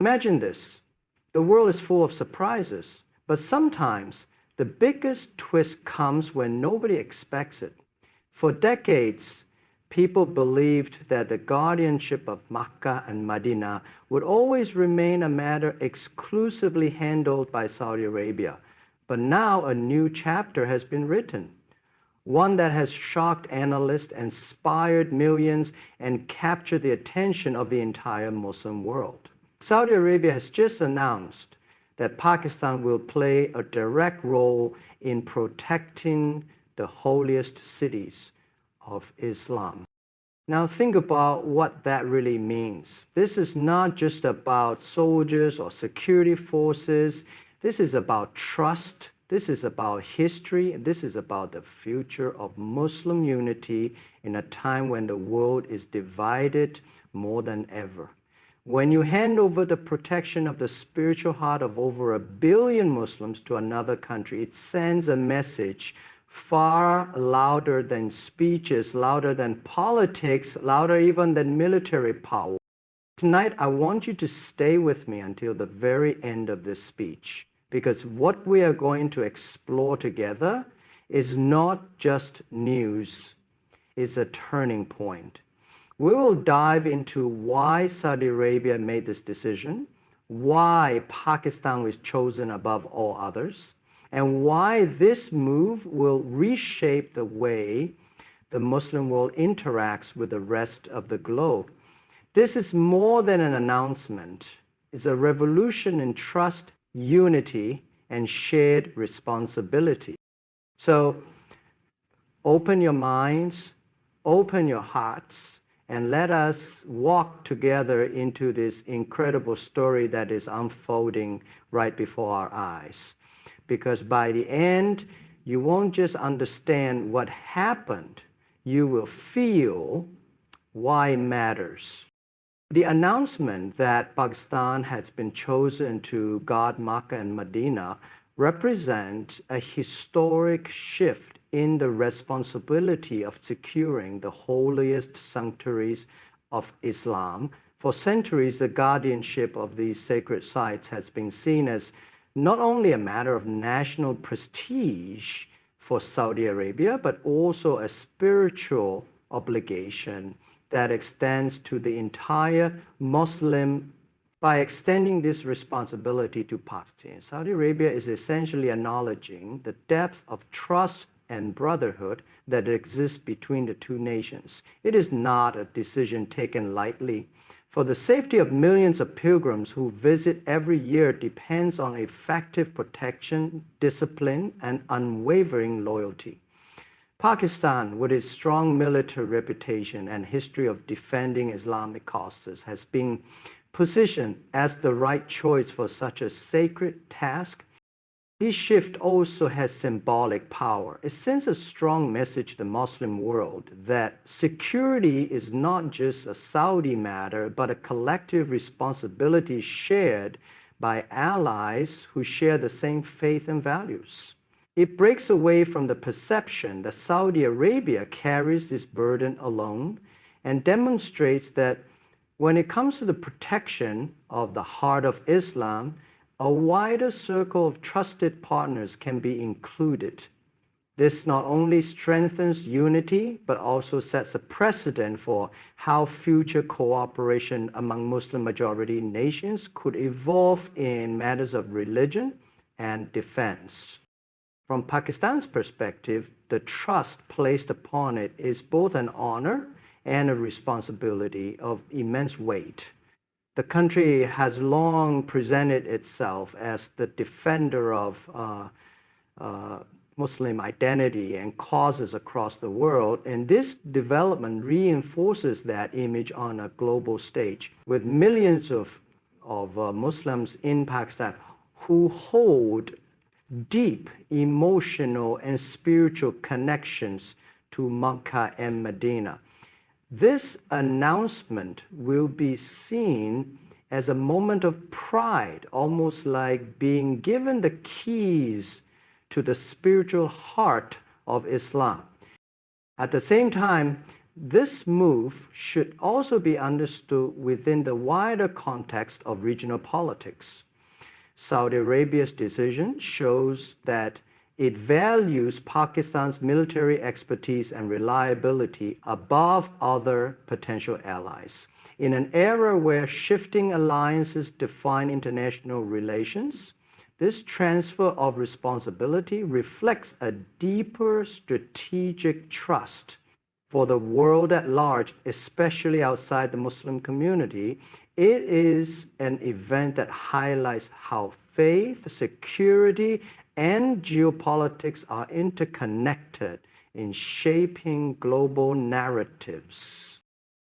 Imagine this. The world is full of surprises, but sometimes the biggest twist comes when nobody expects it. For decades, people believed that the guardianship of Makkah and Madinah would always remain a matter exclusively handled by Saudi Arabia. But now a new chapter has been written, one that has shocked analysts, inspired millions, and captured the attention of the entire Muslim world. Saudi Arabia has just announced that Pakistan will play a direct role in protecting the holiest cities of Islam. Now think about what that really means. This is not just about soldiers or security forces. This is about trust. This is about history. This is about the future of Muslim unity in a time when the world is divided more than ever. When you hand over the protection of the spiritual heart of over 1 billion Muslims to another country, it sends a message far louder than speeches, louder than politics, louder even than military power. Tonight, I want you to stay with me until the very end of this speech, because what we are going to explore together is not just news, it's a turning point. We will dive into why Saudi Arabia made this decision, why Pakistan was chosen above all others, and why this move will reshape the way the Muslim world interacts with the rest of the globe. This is more than an announcement. It's a revolution in trust, unity, and shared responsibility. So open your minds, open your hearts, and let us walk together into this incredible story that is unfolding right before our eyes. Because by the end, you won't just understand what happened, you will feel why it matters. The announcement that Pakistan has been chosen to guard Makkah and Madinah represents a historic shift in the responsibility of securing the holiest sanctuaries of Islam. For centuries, the guardianship of these sacred sites has been seen as not only a matter of national prestige for Saudi Arabia, but also a spiritual obligation that extends to the entire Muslim. By extending this responsibility to Pakistan, Saudi Arabia is essentially acknowledging the depth of trust and brotherhood that exists between the two nations. It is not a decision taken lightly. For the safety of millions of pilgrims who visit every year depends on effective protection, discipline, and unwavering loyalty. Pakistan, with its strong military reputation and history of defending Islamic causes, has been positioned as the right choice for such a sacred task. This shift also has symbolic power. It sends a strong message to the Muslim world that security is not just a Saudi matter, but a collective responsibility shared by allies who share the same faith and values. It breaks away from the perception that Saudi Arabia carries this burden alone and demonstrates that when it comes to the protection of the heart of Islam, a wider circle of trusted partners can be included. This not only strengthens unity, but also sets a precedent for how future cooperation among Muslim-majority nations could evolve in matters of religion and defense. From Pakistan's perspective, the trust placed upon it is both an honor and a responsibility of immense weight. The country has long presented itself as the defender of Muslim identity and causes across the world, and this development reinforces that image on a global stage, with millions of Muslims in Pakistan who hold deep emotional and spiritual connections to Makkah and Madinah. This announcement will be seen as a moment of pride, almost like being given the keys to the spiritual heart of Islam. At the same time, this move should also be understood within the wider context of regional politics. Saudi Arabia's decision shows that it values Pakistan's military expertise and reliability above other potential allies. In an era where shifting alliances define international relations, this transfer of responsibility reflects a deeper strategic trust for the world at large, especially outside the Muslim community. It is an event that highlights how faith, security, and geopolitics are interconnected in shaping global narratives.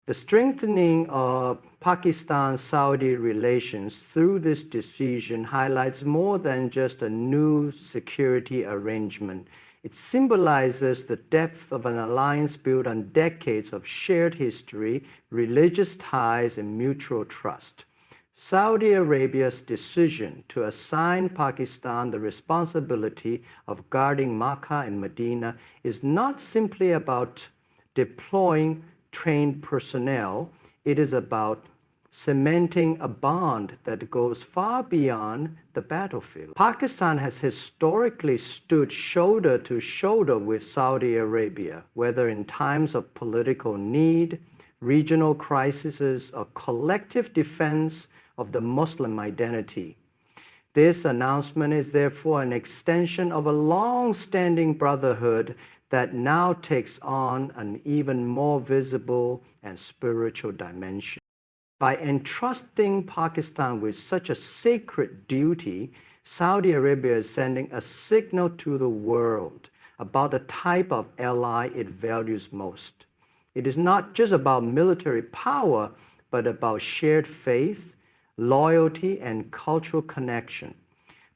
The strengthening of Pakistan-Saudi relations through this decision highlights more than just a new security arrangement. It symbolizes the depth of an alliance built on decades of shared history, religious ties, and mutual trust. Saudi Arabia's decision to assign Pakistan the responsibility of guarding Makkah and Madinah is not simply about deploying trained personnel. It is about cementing a bond that goes far beyond the battlefield. Pakistan has historically stood shoulder to shoulder with Saudi Arabia, whether in times of political need, regional crises, or collective defense of the Muslim identity. This announcement is therefore an extension of a long-standing brotherhood that now takes on an even more visible and spiritual dimension. By entrusting Pakistan with such a sacred duty, Saudi Arabia is sending a signal to the world about the type of ally it values most. It is not just about military power, but about shared faith, loyalty, and cultural connection.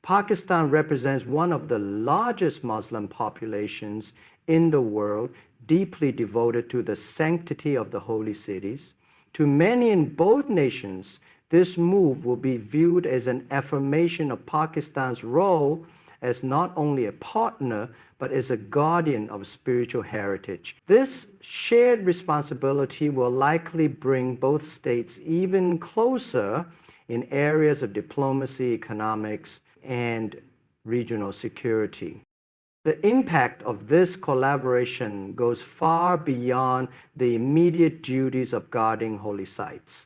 Pakistan represents one of the largest Muslim populations in the world, deeply devoted to the sanctity of the holy cities. To many in both nations, this move will be viewed as an affirmation of Pakistan's role as not only a partner, but as a guardian of spiritual heritage. This shared responsibility will likely bring both states even closer in areas of diplomacy, economics, and regional security. The impact of this collaboration goes far beyond the immediate duties of guarding holy sites.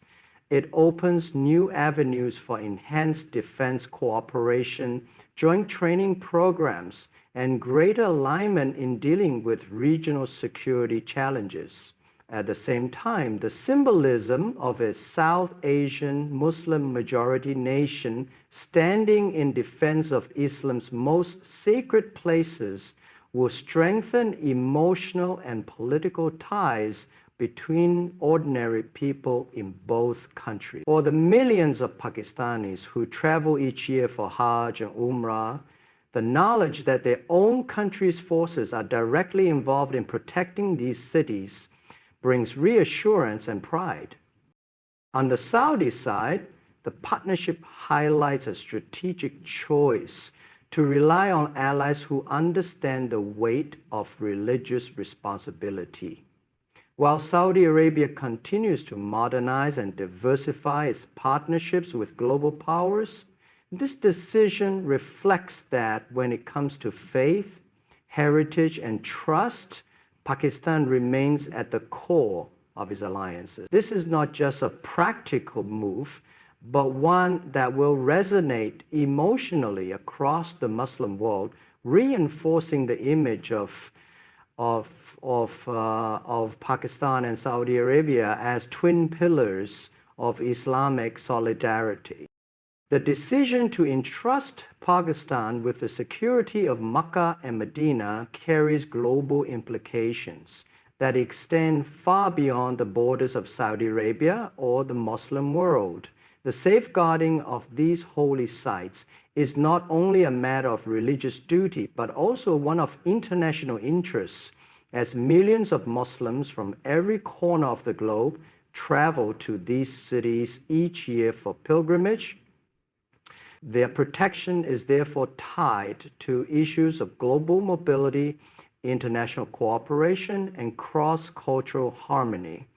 It opens new avenues for enhanced defense cooperation, joint training programs, and greater alignment in dealing with regional security challenges. At the same time, the symbolism of a South Asian Muslim majority nation standing in defense of Islam's most sacred places will strengthen emotional and political ties between ordinary people in both countries. For the millions of Pakistanis who travel each year for Hajj and Umrah, the knowledge that their own country's forces are directly involved in protecting these cities brings reassurance and pride. On the Saudi side, the partnership highlights a strategic choice to rely on allies who understand the weight of religious responsibility. While Saudi Arabia continues to modernize and diversify its partnerships with global powers, this decision reflects that when it comes to faith, heritage, and trust, Pakistan remains at the core of its alliances. This is not just a practical move, but one that will resonate emotionally across the Muslim world, reinforcing the image of Pakistan and Saudi Arabia as twin pillars of Islamic solidarity. The decision to entrust Pakistan with the security of Makkah and Madinah carries global implications that extend far beyond the borders of Saudi Arabia or the Muslim world. The safeguarding of these holy sites is not only a matter of religious duty, but also one of international interest, as millions of Muslims from every corner of the globe travel to these cities each year for pilgrimage. Their protection is therefore tied to issues of global mobility international cooperation, and cross-cultural harmony.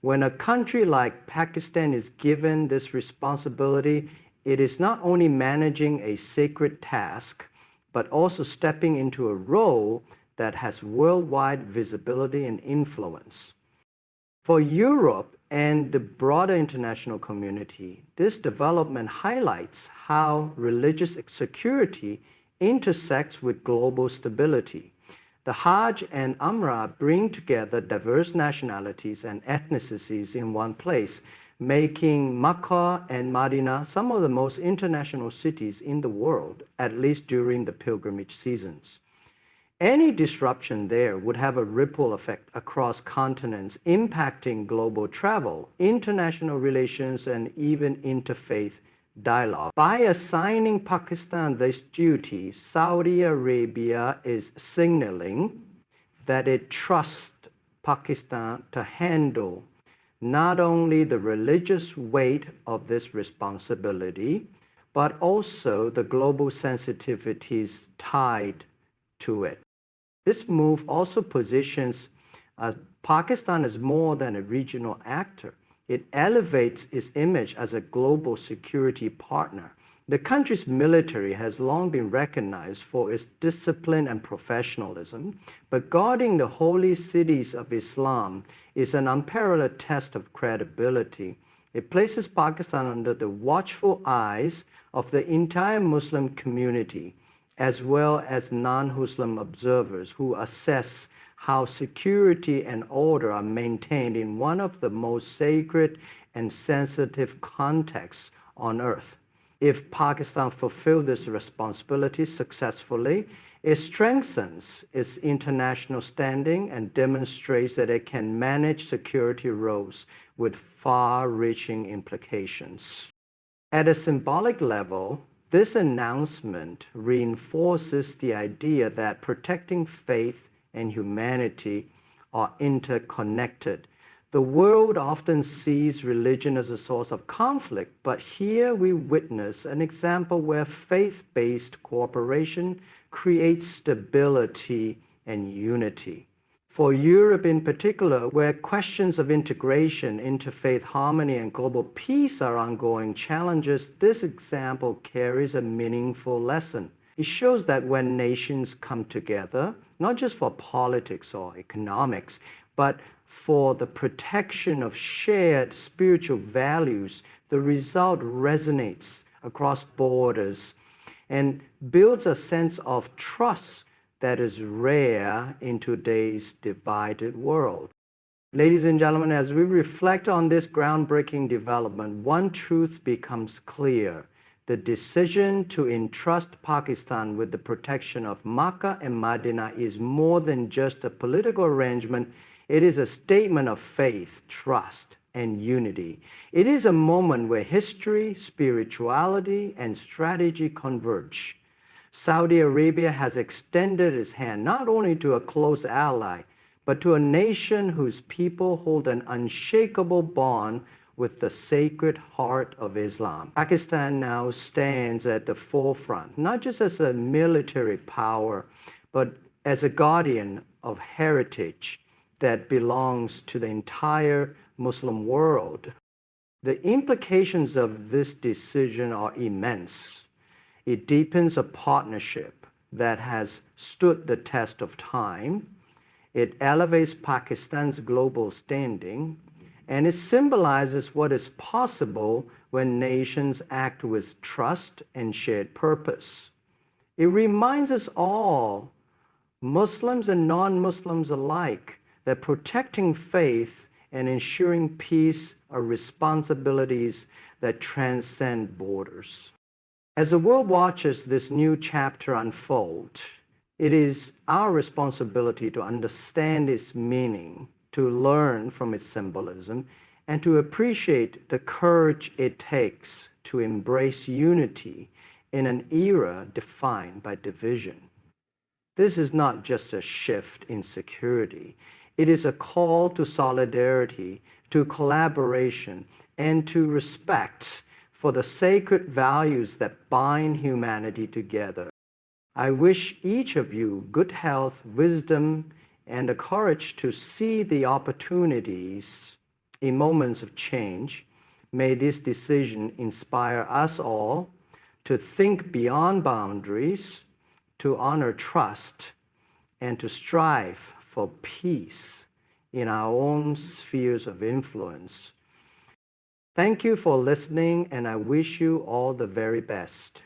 When a country like Pakistan is given this responsibility, it is not only managing a sacred task, but also stepping into a role that has worldwide visibility and influence. For Europe and the broader international community, this development highlights how religious security intersects with global stability. The Hajj and Umrah bring together diverse nationalities and ethnicities in one place, making Makkah and Madinah some of the most international cities in the world, at least during the pilgrimage seasons. Any disruption there would have a ripple effect across continents, impacting global travel, international relations, and even interfaith dialogue. By assigning Pakistan this duty, Saudi Arabia is signaling that it trusts Pakistan to handle not only the religious weight of this responsibility, but also the global sensitivities tied to it. This move also positions Pakistan as more than a regional actor. It elevates its image as a global security partner. The country's military has long been recognized for its discipline and professionalism, but guarding the holy cities of Islam is an unparalleled test of credibility. It places Pakistan under the watchful eyes of the entire Muslim community, as well as non-Muslim observers who assess how security and order are maintained in one of the most sacred and sensitive contexts on earth. If Pakistan fulfills this responsibility successfully, it strengthens its international standing and demonstrates that it can manage security roles with far-reaching implications. At a symbolic level, this announcement reinforces the idea that protecting faith and humanity are interconnected. The world often sees religion as a source of conflict, but here we witness an example where faith-based cooperation creates stability and unity. For Europe in particular, where questions of integration, interfaith harmony, and global peace are ongoing challenges, this example carries a meaningful lesson. It shows that when nations come together, not just for politics or economics, but for the protection of shared spiritual values, the result resonates across borders and builds a sense of trust that is rare in today's divided world. Ladies and gentlemen, as we reflect on this groundbreaking development, one truth becomes clear. The decision to entrust Pakistan with the protection of Makkah and Madinah is more than just a political arrangement. It is a statement of faith, trust, and unity. It is a moment where history, spirituality, and strategy converge. Saudi Arabia has extended its hand not only to a close ally, but to a nation whose people hold an unshakable bond with the Sacred Heart of Islam. Pakistan now stands at the forefront, not just as a military power, but as a guardian of heritage that belongs to the entire Muslim world. The implications of this decision are immense. It deepens a partnership that has stood the test of time. It elevates Pakistan's global standing, and it symbolizes what is possible when nations act with trust and shared purpose. It reminds us all, Muslims and non-Muslims alike, that protecting faith and ensuring peace are responsibilities that transcend borders. As the world watches this new chapter unfold, it is our responsibility to understand its meaning, to learn from its symbolism, and to appreciate the courage it takes to embrace unity in an era defined by division. This is not just a shift in security. It is a call to solidarity, to collaboration, and to respect for the sacred values that bind humanity together. I wish each of you good health, wisdom, and the courage to see the opportunities in moments of change. May this decision inspire us all to think beyond boundaries, to honor trust, and to strive for peace in our own spheres of influence. Thank you for listening, and I wish you all the very best.